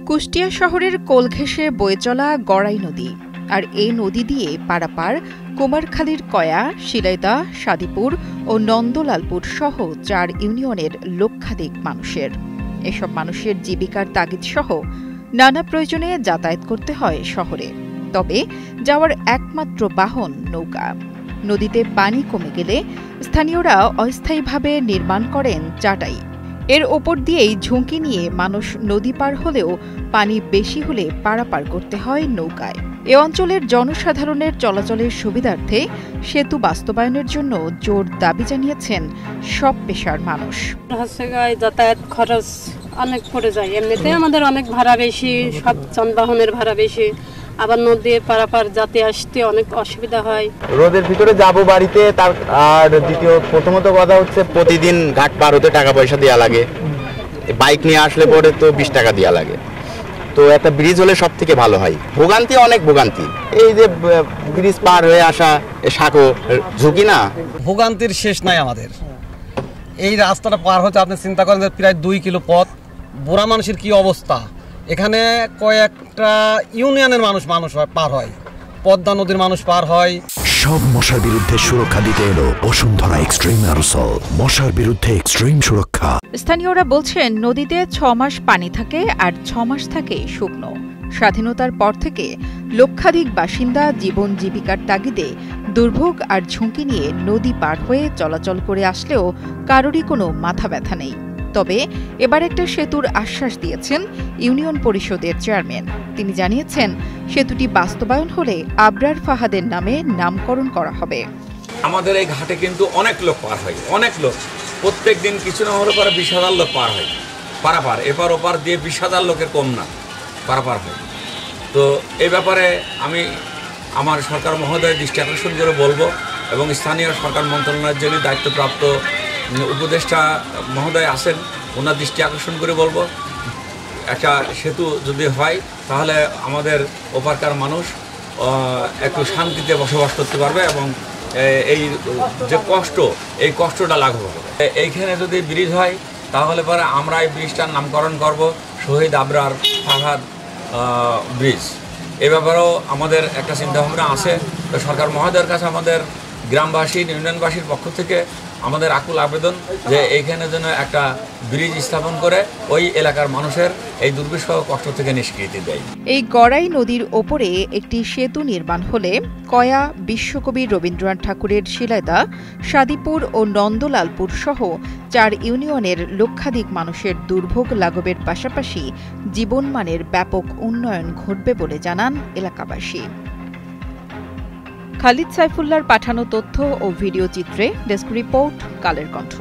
কুষ্টিয়া শহরের কোল ঘেঁষে বয়ে চলা গড়াই নদী, আর এই নদী দিয়ে পারাপার কুমারখালীর কয়া, শিলাইদা, সাদিপুর ও নন্দলালপুর সহ ৪ ইউনিয়নের লক্ষাধিক মানুষের। এসব মানুষের জীবিকার তাগিদ সহ নানা প্রয়োজনে যাতায়াত করতে হয় শহরে। তবে যাওয়ার একমাত্র বাহন নৌকা। নদীতে পানি কমে গেলে স্থানীয়রা অস্থায়ীভাবে নির্মাণ করেন চাটাই। এর ওপর দিয়েই ঝুঁকি নিয়ে মানুষ নদী পার হলেও পানি বেশি হলে পারাপার করতে হয় নৌকায়। এ অঞ্চলের জনসাধারণের চলাচলের সুবিধার্থে সেতু বাস্তবায়নের জন্য জোর দাবি জানিয়েছেন সব পেশার মানুষ। যাতায়াত খরচ অনেক পড়ে যায়, এমনিতে আমাদের অনেক ভাড়া বেশি, সব যানবাহনের ভাড়া বেশি, আবার নদী পারাপার যাতে আসতে অনেক অসুবিধা হয়। রোদের ভিতরে যাব বাড়িতে, আর প্রথমত কথা হচ্ছে প্রতিদিন ঘাট পার হতে টাকা পয়সা দেওয়া লাগে। বাইক নিয়ে আসলে পরে তো 20 টাকা দেওয়া লাগে। তো একটা ব্রিজ হলে সব থেকে ভালো হয়। ভোগান্তি, অনেক ভোগান্তি। এই যে ব্রিজ পার হয়ে আসা সাঁকো ঝুঁকি না, ভোগান্তির শেষ নাই আমাদের। এই রাস্তাটা পার হতে আপনি চিন্তা করেন যে প্রায় 2 কিলো পথ। বুড়া মানুষের কি অবস্থা, এখানে কয়েকটা ইউনিয়নের মানুষ পার হয়, পদ্মা নদীর মানুষ পার হয়। সব মশার বিরুদ্ধে সুরক্ষা দিতে এলো বসুন্ধরা এক্সট্রিম অ্যারোসল, মশার বিরুদ্ধে এক্সট্রিম সুরক্ষা। স্থানীয়রা বলছেন নদীতে 6 মাস পানি থাকে আর 6 মাস থাকে শুকনো। স্বাধীনতার পর থেকে লক্ষাধিক বাসিন্দা জীবন জীবিকার তাগিদে দুর্ভোগ আর ঝুঁকি নিয়ে নদী পার হয়ে চলাচল করে আসলেও কারোরই কোনো মাথা ব্যথা নেই। তবে এবার একটা সেতুর আশ্বাস দিয়েছেন ইউনিয়ন পরিষদের চেয়ারম্যান। তিনি জানিয়েছেন সেতুটি বাস্তবায়ন হলে আবরার ফাহাদের নামে নামকরণ করা হবে। আমাদের এই ঘাটে কিন্তু অনেক লোক পার হয়, অনেক লোক প্রত্যেক দিন কিছু না হলে পরে 20,000 লোক পার হয় পারাপার। এপার ওপার দিয়ে 20,000 লোকের কম না পারাপার হয়। তো এই ব্যাপারে আমি আমার সরকার মহোদয়ের দৃষ্টি আকর্ষণ করে বলবো, এবং স্থানীয় সরকার মন্ত্রণালয়ের জন্য দায়িত্বপ্রাপ্ত উপদেষ্টা মহোদয় আছেন, ওনার দৃষ্টি আকর্ষণ করে বলবো, একটা সেতু যদি হয় তাহলে আমাদের ওপারকার মানুষ একটু শান্তিতে বসবাস করতে পারবে, এবং এই যে কষ্ট, এই কষ্টটা লাঘব হবে। এইখানে যদি ব্রিজ হয় তাহলে পরে আমরা এই ব্রিজটার নামকরণ করব শহীদ আবরার ফাহাদ ব্রিজ। এ ব্যাপারেও আমাদের একটা চিন্তাভাবনা আছে। তো সরকার মহোদয়ের কাছে আমাদের গ্রামবাসী, ইউনিয়নবাসীর পক্ষ থেকে আমাদের আকুল আবেদন যে এইখানে যেন একটা ব্রিজ স্থাপন করে ওই এলাকার মানুষের এই দুর্বিষহ কষ্ট থেকে নিষ্কৃতি দেয়। এই গড়াই নদীর ওপরে একটি সেতু নির্মাণ হলে কয়া, বিশ্বকবি রবীন্দ্রনাথ ঠাকুরের শিলাইদা, সাদিপুর ও নন্দলালপুর সহ 4 ইউনিয়নের লক্ষাধিক মানুষের দুর্ভোগ লাঘবের পাশাপাশি জীবনমানের ব্যাপক উন্নয়ন ঘটবে বলে জানান এলাকাবাসী। খালিদ সাইফুল্লাহর পাঠানো তথ্য ও ভিডিও চিত্রে ডেস্ক রিপোর্ট, কালের কণ্ঠ।